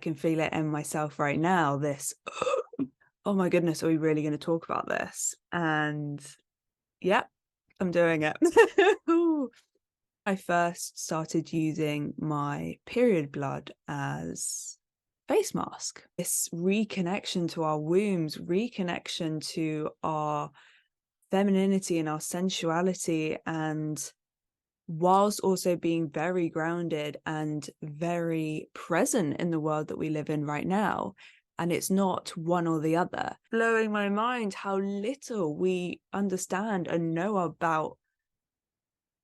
can feel it in myself right now, this, oh my goodness, are we really going to talk about this? And yeah, I'm doing it. I first started using my period blood as face mask. This reconnection to our wombs, reconnection to our femininity and our sensuality, and whilst also being very grounded and very present in the world that we live in right now. And it's not one or the other. Blowing my mind how little we understand and know about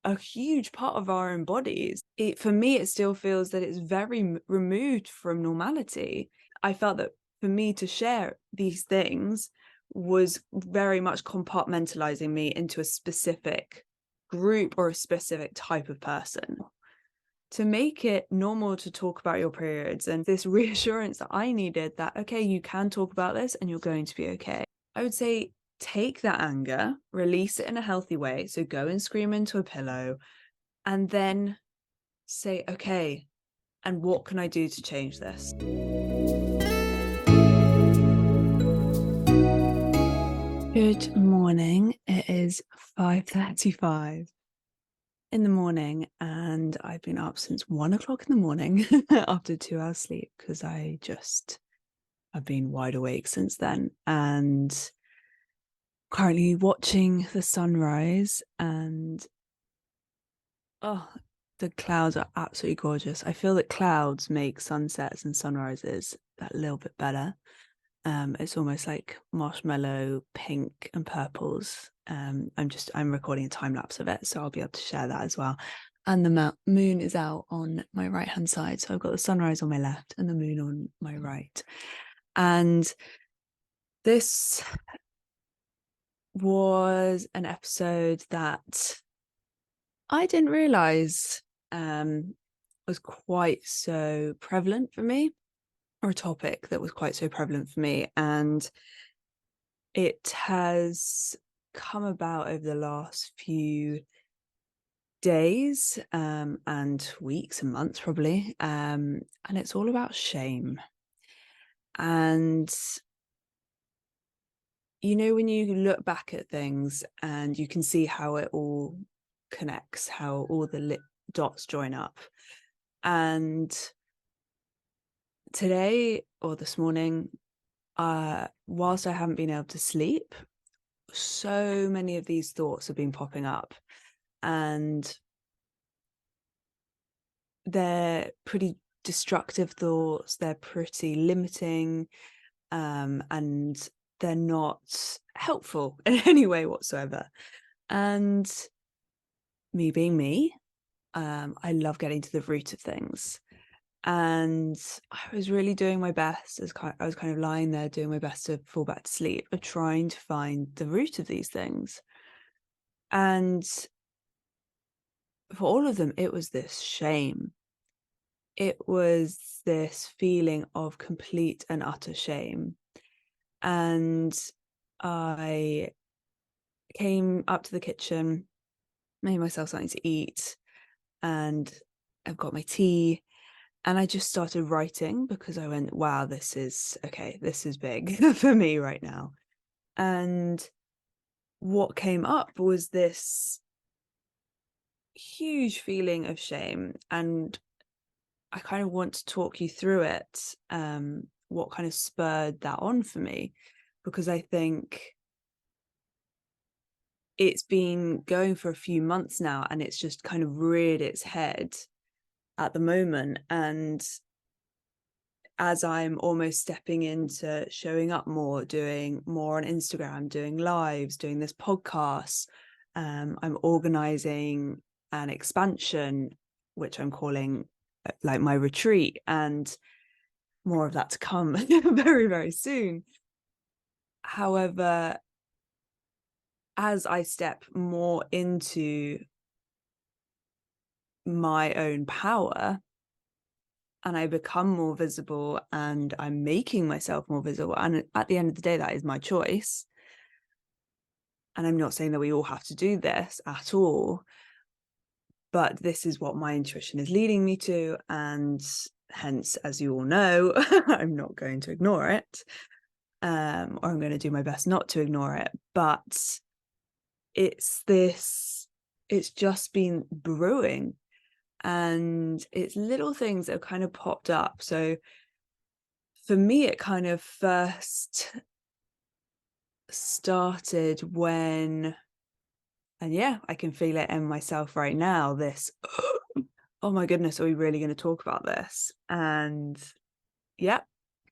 a huge part of our own bodies. For me, it still feels that it's very removed from normality. I felt that for me to share these things was very much compartmentalizing me into a specific group or a specific type of person. To make it normal to talk about your periods, and this reassurance that I needed that, okay, you can talk about this and you're going to be okay. I would say take that anger, release it in a healthy way. So go and scream into a pillow and then say, okay, and what can I do to change this? Good morning. It is 5:35 in the morning and I've been up since 1 o'clock in the morning after 2 hours sleep because I've been wide awake since then, and currently watching the sunrise, and oh, the clouds are absolutely gorgeous. I feel that clouds make sunsets and sunrises that little bit better. It's almost like marshmallow pink and purples. I'm recording a time lapse of it, so I'll be able to share that as well. And the moon is out on my right hand side, so I've got the sunrise on my left and the moon on my right. And this was an episode that I didn't realize was quite so prevalent for me, or a topic that was quite so prevalent for me. And it has come about over the last few days and weeks and months probably. And it's all about shame. And you know, when you look back at things and you can see how it all connects, how all the dots join up. And today or this morning, whilst I haven't been able to sleep, so many of these thoughts have been popping up, and they're pretty destructive thoughts. They're pretty limiting, and they're not helpful in any way whatsoever. And me being me, I love getting to the root of things. And I was really doing my best I was kind of lying there doing my best to fall back to sleep, but trying to find the root of these things. And for all of them, it was this shame. It was this feeling of complete and utter shame. And I came up to the kitchen, made myself something to eat, and I've got my tea. And I just started writing because I went, wow, this is big for me right now. And what came up was this huge feeling of shame. And I kind of want to talk you through it, what kind of spurred that on for me, because I think it's been going for a few months now and it's just kind of reared its head at the moment. And as I'm almost stepping into showing up more, doing more on Instagram, doing lives, doing this podcast, I'm organizing an expansion, which I'm calling like my retreat, and more of that to come very, very soon. However, as I step more into my own power and I become more visible and I'm making myself more visible, and at the end of the day, that is my choice. And I'm not saying that we all have to do this at all, but this is what my intuition is leading me to. And hence, as you all know, I'm not going to ignore it, or I'm going to do my best not to ignore it. But it's just been brewing, and it's little things that have kind of popped up. So for me, it kind of first started when, and yeah, I can feel it in myself right now, this oh my goodness, are we really going to talk about this? And yeah,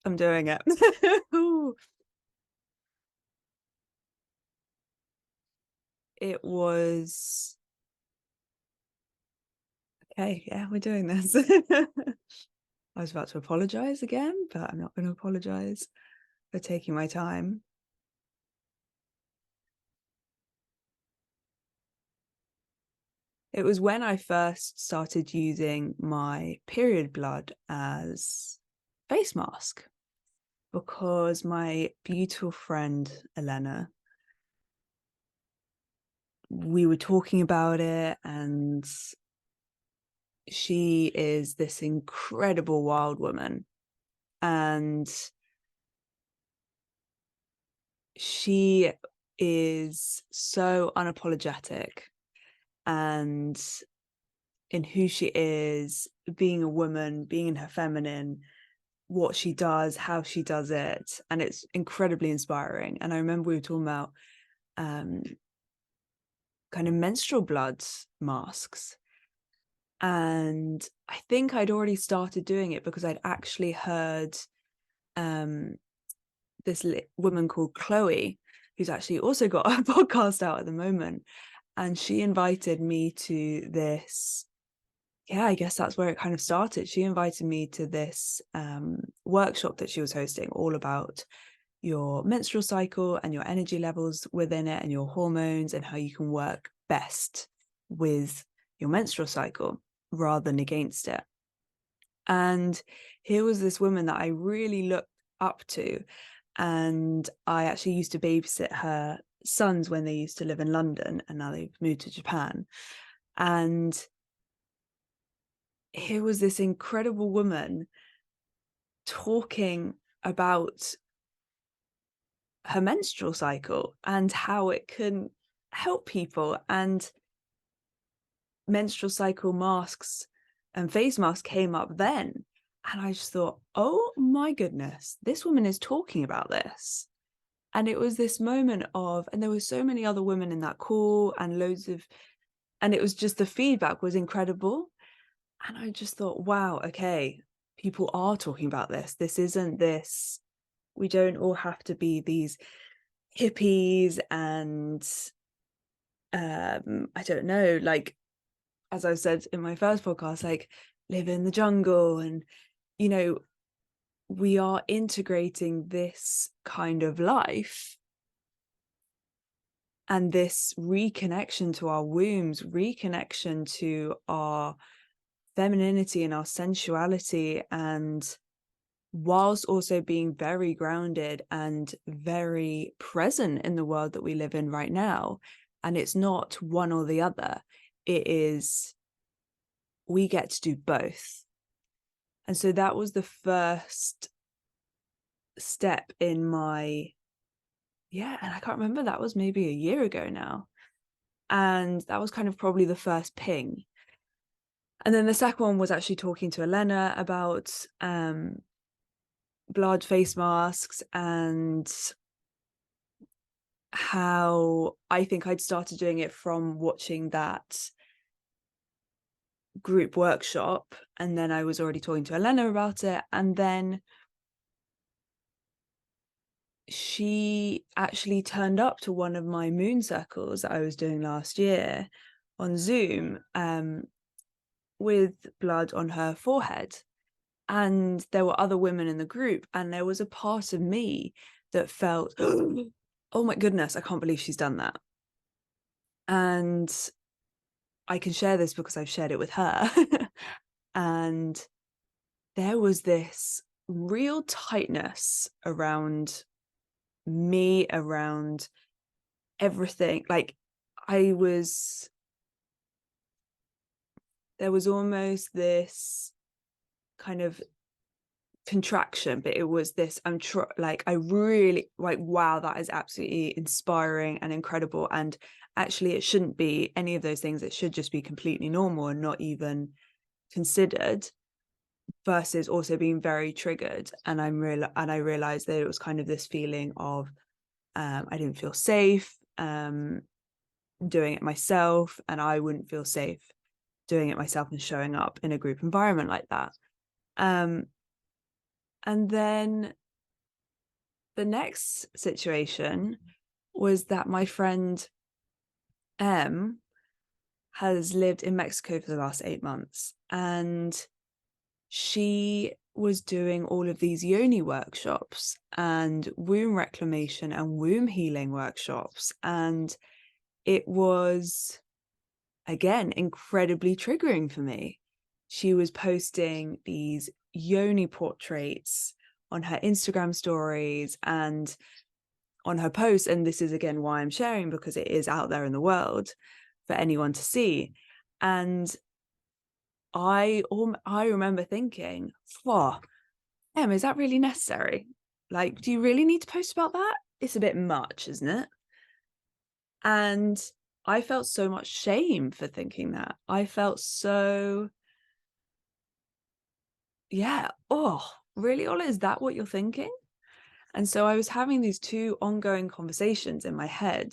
I'm doing it. It was okay, yeah, we're doing this. I was about to apologize again, but I'm not going to apologize for taking my time. It was when I first started using my period blood as face mask, because my beautiful friend Elena, we were talking about it, and she is this incredible wild woman, and she is so unapologetic and in who she is, being a woman, being in her feminine, what she does, how she does it, and it's incredibly inspiring. And I remember we were talking about kind of menstrual blood masks, and I think I'd already started doing it because I'd actually heard this woman called Chloe, who's actually also got a podcast out at the moment, and she invited me to this, yeah, I guess that's where it kind of started. She invited me to this workshop that she was hosting, all about your menstrual cycle and your energy levels within it and your hormones, and how you can work best with your menstrual cycle rather than against it. And here was this woman that I really looked up to, and I actually used to babysit her sons when they used to live in London, and now they've moved to Japan. And here was this incredible woman talking about her menstrual cycle and how it can help people, and menstrual cycle masks and face masks came up then. And I just thought, oh my goodness, this woman is talking about this. And it was this moment of, and there were so many other women in that call, and loads of, and it was just, the feedback was incredible. And I just thought, wow, okay, people are talking about this. This isn't this, we don't all have to be these hippies and I don't know, like, as I said in my first podcast, like, live in the jungle. And, you know, we are integrating this kind of life and this reconnection to our wombs, reconnection to our femininity and our sensuality, and whilst also being very grounded and very present in the world that we live in right now. And it's not one or the other, it is, we get to do both. And so that was the first step in my, yeah, and I can't remember, that was maybe a year ago now, and that was kind of probably the first ping. And then the second one was actually talking to Elena about blood face masks, and how I think I'd started doing it from watching that group workshop, and then I was already talking to Elena about it, and then she actually turned up to one of my moon circles that I was doing last year on Zoom, with blood on her forehead. And there were other women in the group, and there was a part of me that felt, oh my goodness, I can't believe she's done that. And I can share this because I've shared it with her. And there was this real tightness around me, around everything. Like, there was almost this kind of contraction, but it was this, I really like, wow, that is absolutely inspiring and incredible. And actually it shouldn't be any of those things. It should just be completely normal and not even considered, versus also being very triggered. And I realized that it was kind of this feeling of I didn't feel safe doing it myself, and I wouldn't feel safe doing it myself and showing up in a group environment like that. And then the next situation was that my friend M has lived in Mexico for the last 8 months, and she was doing all of these yoni workshops and womb reclamation and womb healing workshops. And it was, again, incredibly triggering for me. She was posting these yoni portraits on her Instagram stories and on her posts. And this is, again, why I'm sharing, because it is out there in the world for anyone to see. And I remember thinking, oh, Em, is that really necessary? Like, do you really need to post about that? It's a bit much, isn't it? And I felt so much shame for thinking that. I felt so, yeah, oh, really, Ola, is that what you're thinking? And so I was having these two ongoing conversations in my head.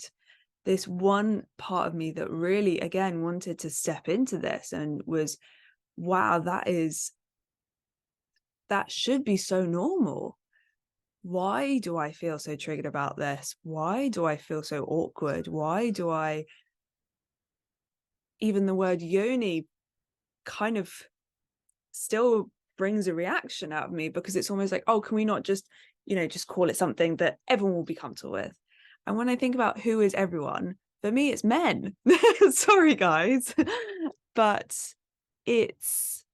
This one part of me that really, again, wanted to step into this and was, wow, that should be so normal. Why do I feel so triggered about this? Why do I feel so awkward? Why do I, even the word yoni kind of still brings a reaction out of me, because it's almost like, oh, can we not just, just call it something that everyone will be comfortable with? And when I think about who is everyone, for me, it's men. Sorry, guys. But it's,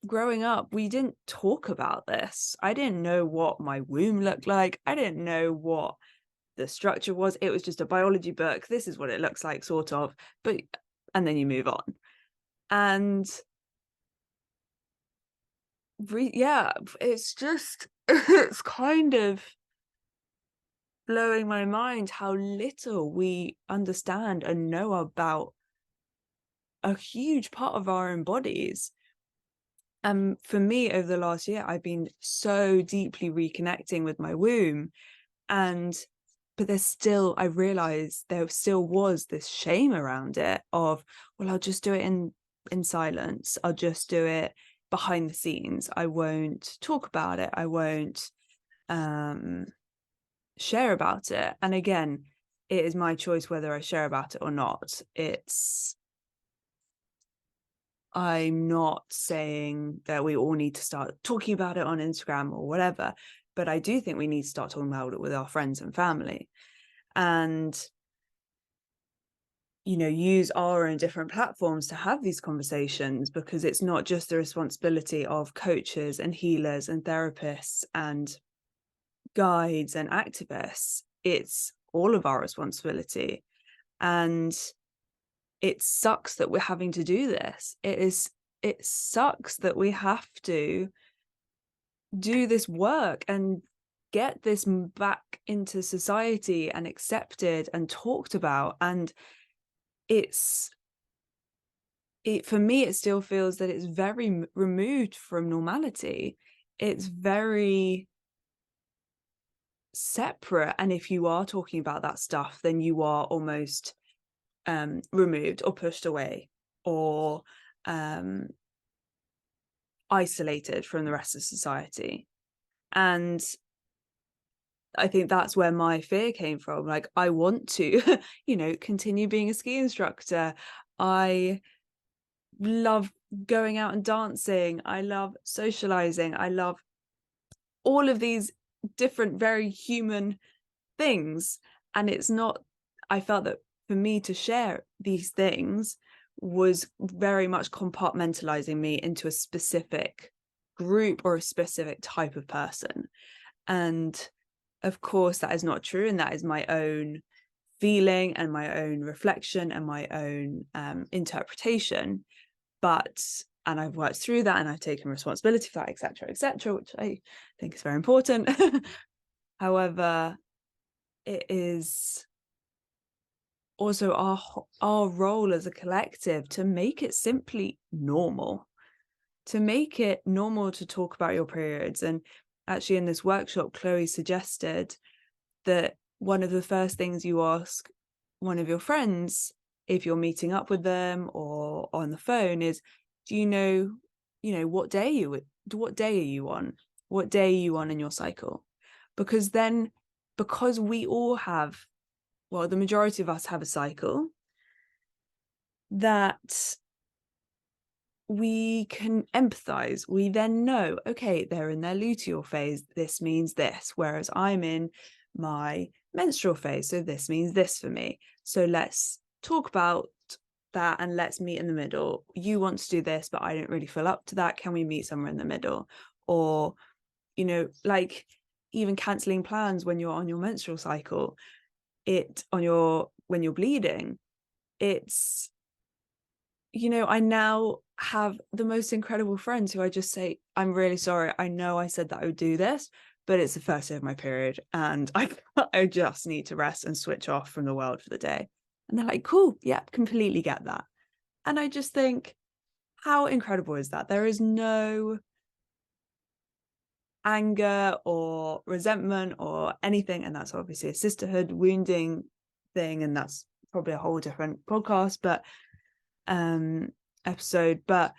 growing up, we didn't talk about this. I didn't know what my womb looked like. I didn't know what the structure was. It was just a biology book. This is what it looks like, sort of. And then you move on. And yeah, it's just, it's kind of blowing my mind how little we understand and know about a huge part of our own bodies. For me, over the last year, I've been so deeply reconnecting with my womb, but I realized there still was this shame around it of, well, I'll just do it in silence. I'll just do it behind the scenes. I won't talk about it. I won't share about it. And again, it is my choice whether I share about it or not. I'm not saying that we all need to start talking about it on Instagram or whatever, but I do think we need to start talking about it with our friends and family, and, use our own different platforms to have these conversations, because it's not just the responsibility of coaches and healers and therapists and guides and activists. It's all of our responsibility. And it sucks that we're having to do this. It sucks that we have to do this work and get this back into society and accepted and talked about. And for me, it still feels that it's very removed from normality. It's very separate. And if you are talking about that stuff, then you are almost removed or pushed away or isolated from the rest of society. And I think that's where my fear came from. Like, I want to, continue being a ski instructor. I love going out and dancing. I love socializing. I love all of these different, very human things. And I felt that for me to share these things was very much compartmentalizing me into a specific group or a specific type of person. And of course, that is not true. And that is my own feeling and my own reflection and my own interpretation. But and I've worked through that, and I've taken responsibility for that, etc., which I think is very important. However, it is also our role as a collective to make it simply normal, to make it normal to talk about your periods. And actually in this workshop, Chloe suggested that one of the first things you ask one of your friends, if you're meeting up with them or on the phone, is, do you know, what day are you on? What day are you on in your cycle? Because then, because we all have, well, the majority of us have a cycle, that we can empathize. We then know, okay, they're in their luteal phase, this means this, whereas I'm in my menstrual phase, so this means this for me. So let's talk about that and let's meet in the middle. You want to do this, but I don't really feel up to that. Can we meet somewhere in the middle? Or, like even cancelling plans when you're on your menstrual cycle, when you're bleeding, it's, I now have the most incredible friends who I just say, I'm really sorry. I know I said that I would do this, but it's the first day of my period and I just need to rest and switch off from the world for the day. And they're like, cool, yeah, completely get that. And I just think, how incredible is that? There is no anger or resentment or anything. And that's obviously a sisterhood wounding thing. And that's probably a whole different podcast, but episode. But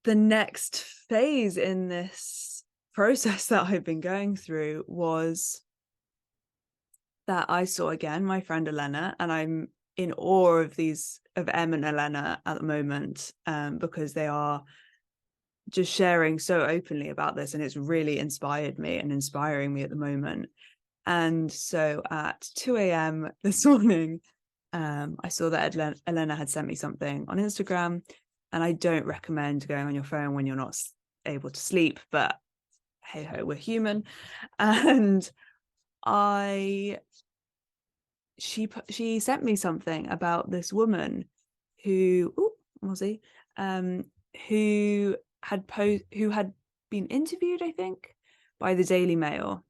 the next phase in this process that I've been going through was that I saw again my friend Elena, and I'm in awe of Em and Elena at the moment, because they are just sharing so openly about this, and it's really inspired me and inspiring me at the moment. And so at 2 a.m. this morning, I saw that Elena had sent me something on Instagram, and I don't recommend going on your phone when you're not able to sleep, but hey ho, we're human. And she sent me something about this woman who who had been interviewed, I think, by the Daily Mail,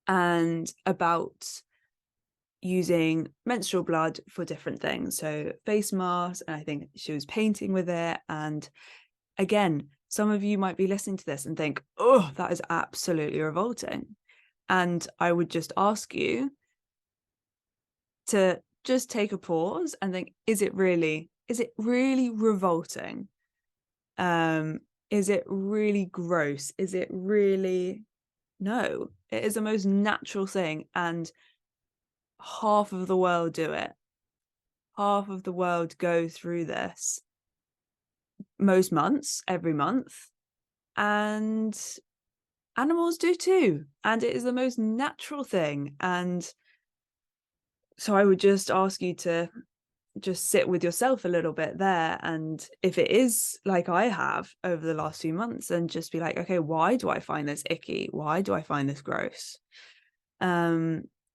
and about using menstrual blood for different things, so face masks, and I think she was painting with it. And again, some of you might be listening to this and think, oh, that is absolutely revolting. And I would just ask you to just take a pause and think, is it really revolting? Is it really gross? Is it really? No, it is the most natural thing, and half of the world do it. Half of the world go through this most months, every month, and animals do too. And it is the most natural thing. And so I would just ask you to just sit with yourself a little bit there. And if it is like I have over the last few months, and just be like, okay, why do I find this icky? Why do I find this gross?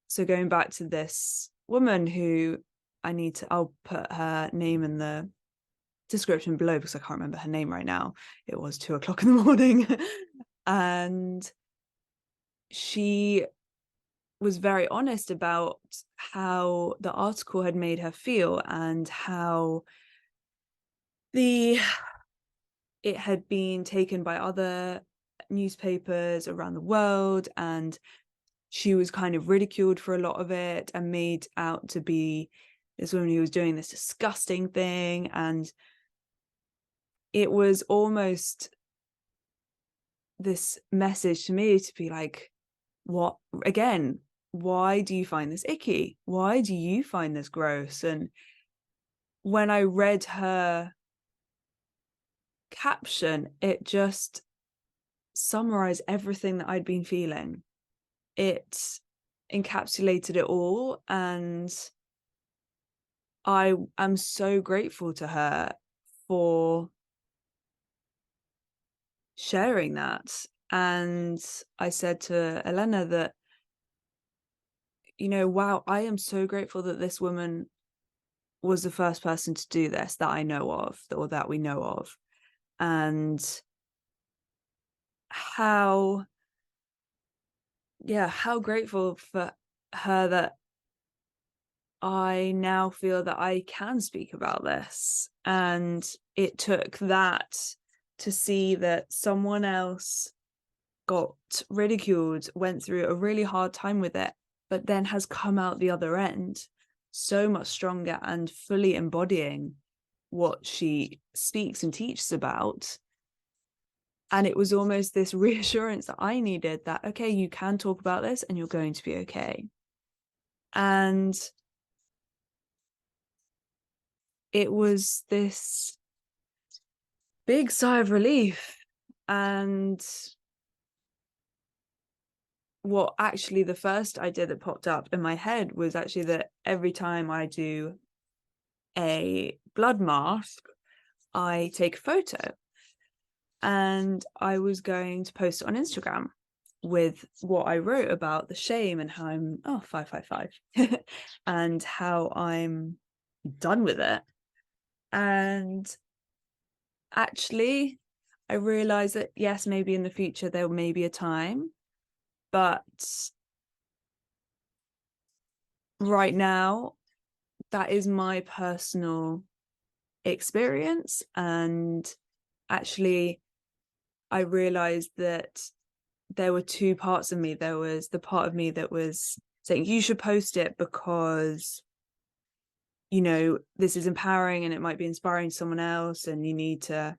So going back to this woman who I'll put her name in the description below because I can't remember her name right now. It was 2 o'clock in the morning. And she was very honest about how the article had made her feel, and how it had been taken by other newspapers around the world, and she was kind of ridiculed for a lot of it and made out to be this woman who was doing this disgusting thing. And it was almost this message to me to be like, what, again, why do you find this icky? Why do you find this gross? And when I read her caption, it just summarized everything that I'd been feeling. It encapsulated it all, and I am so grateful to her for sharing that. And I said to Elena that, wow, I am so grateful that this woman was the first person to do this that I know of, or that we know of. And how grateful for her that I now feel that I can speak about this. And it took that to see that someone else got ridiculed, went through a really hard time with it, but then has come out the other end so much stronger and fully embodying what she speaks and teaches about. And it was almost this reassurance that I needed, that, okay, you can talk about this and you're going to be okay. And it was this big sigh of relief. And what actually the first idea that popped up in my head was actually that every time I do a blood mask, I take a photo. And I was going to post it on Instagram with what I wrote about the shame and how I'm 555 and how I'm done with it. And actually, I realized that yes, maybe in the future there may be a time, but right now that is my personal experience. And actually, I realized that there were two parts of me. There was the part of me that was saying, you should post it because, you know, this is empowering and it might be inspiring someone else, and you need to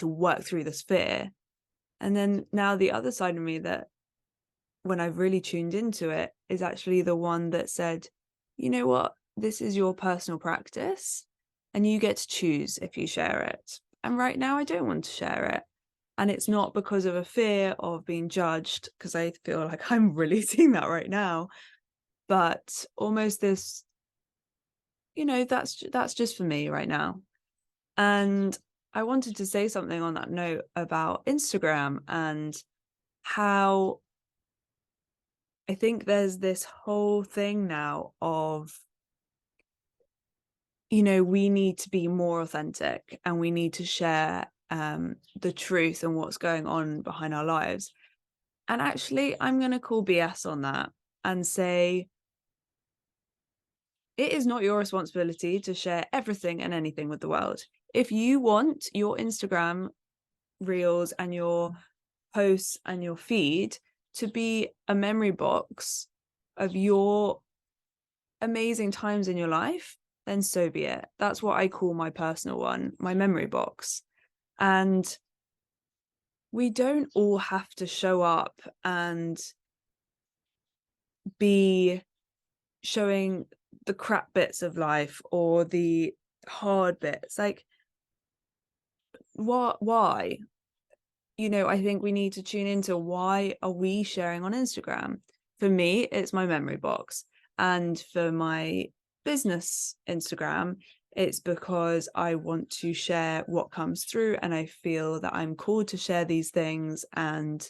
work through this fear. And then now the other side of me, that when I've really tuned into it, is actually the one that said, you know what, this is your personal practice and you get to choose if you share it. And right now I don't want to share it. And it's not because of a fear of being judged, because I feel like I'm really seeing that right now, but almost this, you know, that's just for me right now. And I wanted to say something on that note about Instagram and how I think there's this whole thing now of, you know, we need to be more authentic and we need to share the truth and what's going on behind our lives. And actually, I'm going to call BS on that and say, it is not your responsibility to share everything and anything with the world. If you want your Instagram reels and your posts and your feed to be a memory box of your amazing times in your life, then so be it. That's what I call my personal one, my memory box. And we don't all have to show up and be showing the crap bits of life or the hard bits. Like, why? You know, I think we need to tune into, why are we sharing on Instagram? For me, it's my memory box. And for my business Instagram, it's because I want to share what comes through, and I feel that I'm called to share these things, and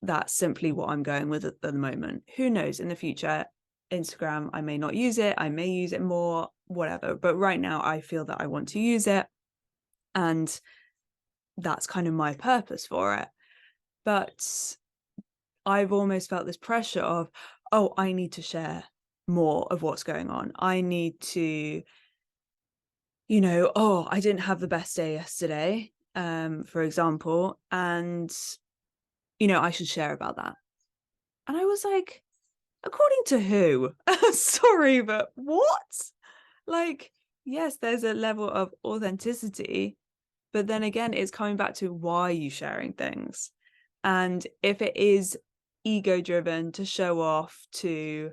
that's simply what I'm going with at the moment. Who knows, in the future, Instagram, I may not use it, I may use it more, whatever. But right now I feel that I want to use it, and that's kind of my purpose for it. But I've almost felt this pressure of, oh, I need to share more of what's going on. I need to, you know, oh, I didn't have the best day yesterday, for example, and, you know, I should share about that. And I was like, according to who? Sorry, but what? Like, yes, there's a level of authenticity, but then again, it's coming back to, why are you sharing things? And if it is ego driven, to show off, to,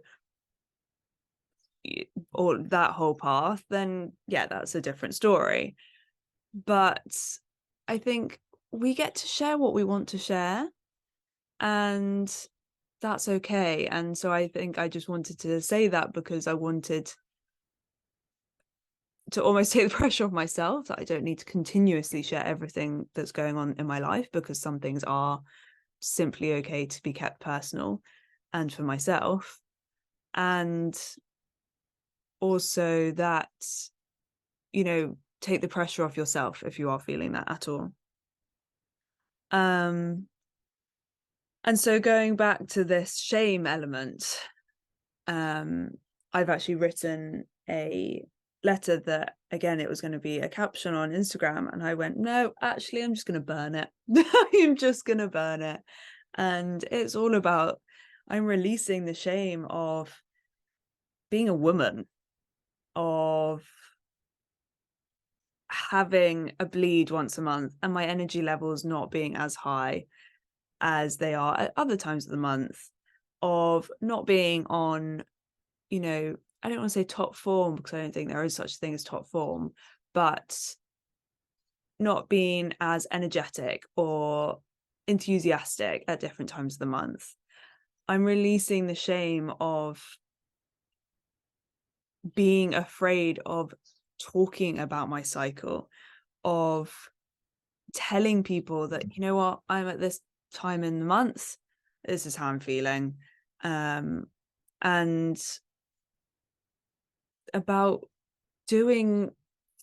or that whole path, then yeah, that's a different story. But I think we get to share what we want to share, and that's okay. And so I think I just wanted to say that, because I wanted to almost take the pressure off myself, that I don't need to continuously share everything that's going on in my life, because some things are simply okay to be kept personal and for myself. And also that, you know, take the pressure off yourself if you are feeling that at all. And so going back to this shame element, I've actually written a letter that, again, it was going to be a caption on Instagram, and I went, no, actually, I'm just going to burn it. I'm just going to burn it. And it's all about, I'm releasing the shame of being a woman, of having a bleed once a month and my energy levels not being as high as they are at other times of the month, of not being on, you know, I don't want to say top form, because I don't think there is such a thing as top form, but not being as energetic or enthusiastic at different times of the month. I'm releasing the shame of being afraid of talking about my cycle, of telling people that, you know what, I'm at this time in the month, this is how I'm feeling, and about doing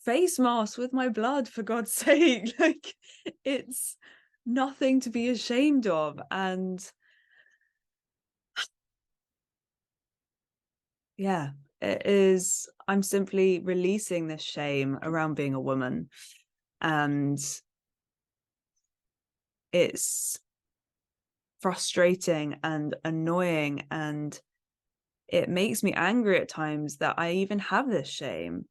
face masks with my blood, for God's sake. Like, it's nothing to be ashamed of. And yeah, it is, I'm simply releasing this shame around being a woman, and it's frustrating and annoying, and it makes me angry at times that I even have this shame.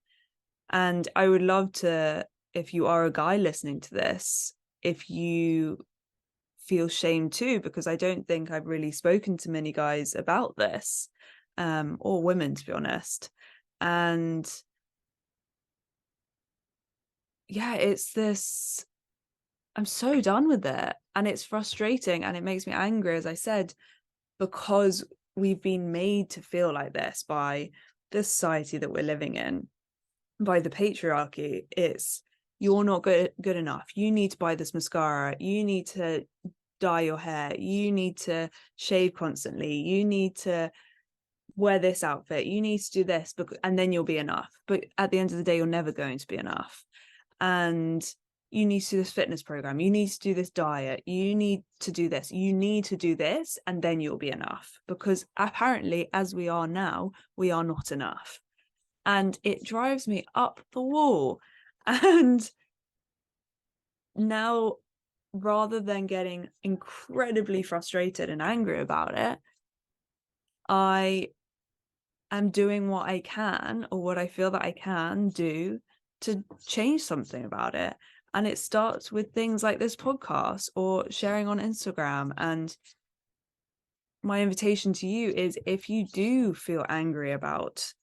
And I would love to, if you are a guy listening to this, if you feel shame too, because I don't think I've really spoken to many guys about this, or women, to be honest. And yeah, it's this, I'm so done with it, and it's frustrating, and it makes me angry, as I said, because we've been made to feel like this by the society that we're living in, by the patriarchy. It's, you're not good enough, you need to buy this mascara, you need to dye your hair, you need to shave constantly, you need to wear this outfit, you need to do this, and then you'll be enough. But at the end of the day, you're never going to be enough. And you need to do this fitness program, you need to do this diet, you need to do this, you need to do this, and then you'll be enough. Because apparently, as we are now, we are not enough. And it drives me up the wall. And now, rather than getting incredibly frustrated and angry about it, I am doing what I can, or what I feel that I can do, to change something about it. And it starts with things like this podcast or sharing on Instagram. And my invitation to you is, if you do feel angry about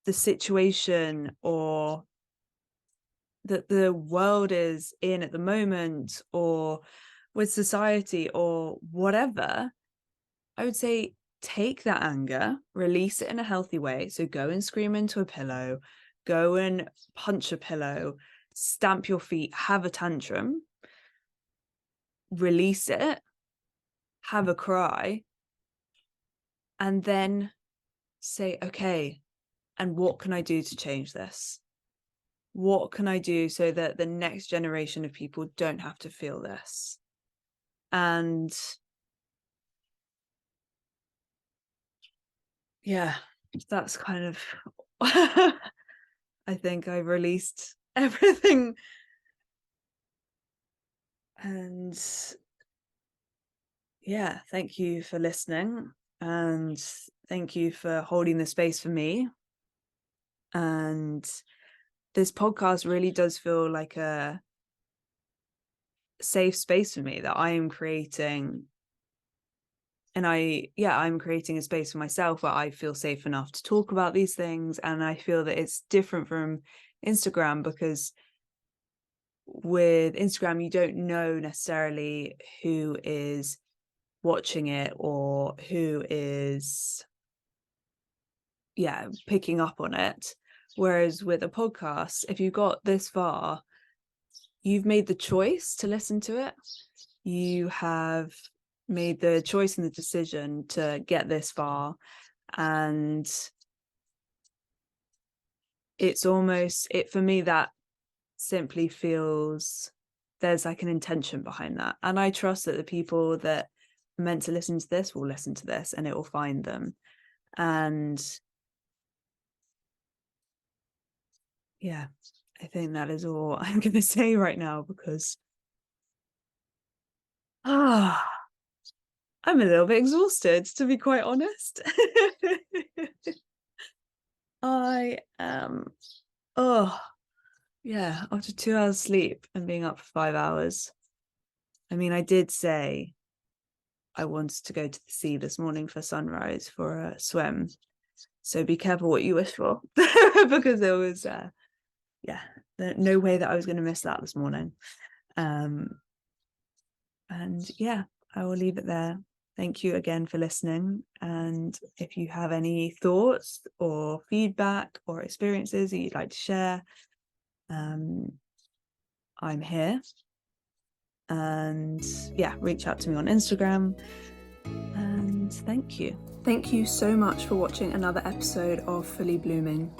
the situation or that the world is in at the moment, or with society or whatever, I would say take that anger, release it in a healthy way. So go and scream into a pillow, go and punch a pillow, stamp your feet, have a tantrum, release it, have a cry, and then say, okay, and what can I do to change this? What can I do so that the next generation of people don't have to feel this? And yeah, that's kind of I think I've released everything. And yeah, thank you for listening, and thank you for holding the space for me. And this podcast really does feel like a safe space for me that I am creating. And I'm creating a space for myself where I feel safe enough to talk about these things. And I feel that it's different from Instagram, because with Instagram, you don't know necessarily who is watching it or who is picking up on it. Whereas with a podcast, if you got this far, you've made the choice to listen to it, you have made the choice and the decision to get this far. And it's almost, for me, that simply feels there's like an intention behind that. And I trust that the people that are meant to listen to this will listen to this and it will find them. And yeah, I think that is all I'm going to say right now, because I'm a little bit exhausted, to be quite honest. I am, yeah, after 2 hours sleep and being up for 5 hours. I mean, I did say I wanted to go to the sea this morning for sunrise for a swim. So be careful what you wish for, because there was, no way that I was going to miss that this morning. And yeah, I will leave it there. Thank you again for listening. And if you have any thoughts or feedback or experiences that you'd like to share, I'm here. And yeah, reach out to me on Instagram. And thank you. Thank you so much for watching another episode of Fully Blooming.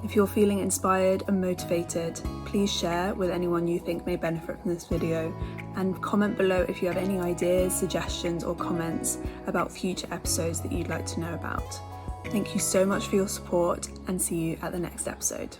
If you're feeling inspired and motivated, please share with anyone you think may benefit from this video, and comment below if you have any ideas, suggestions, or comments about future episodes that you'd like to know about. Thank you so much for your support, and see you at the next episode.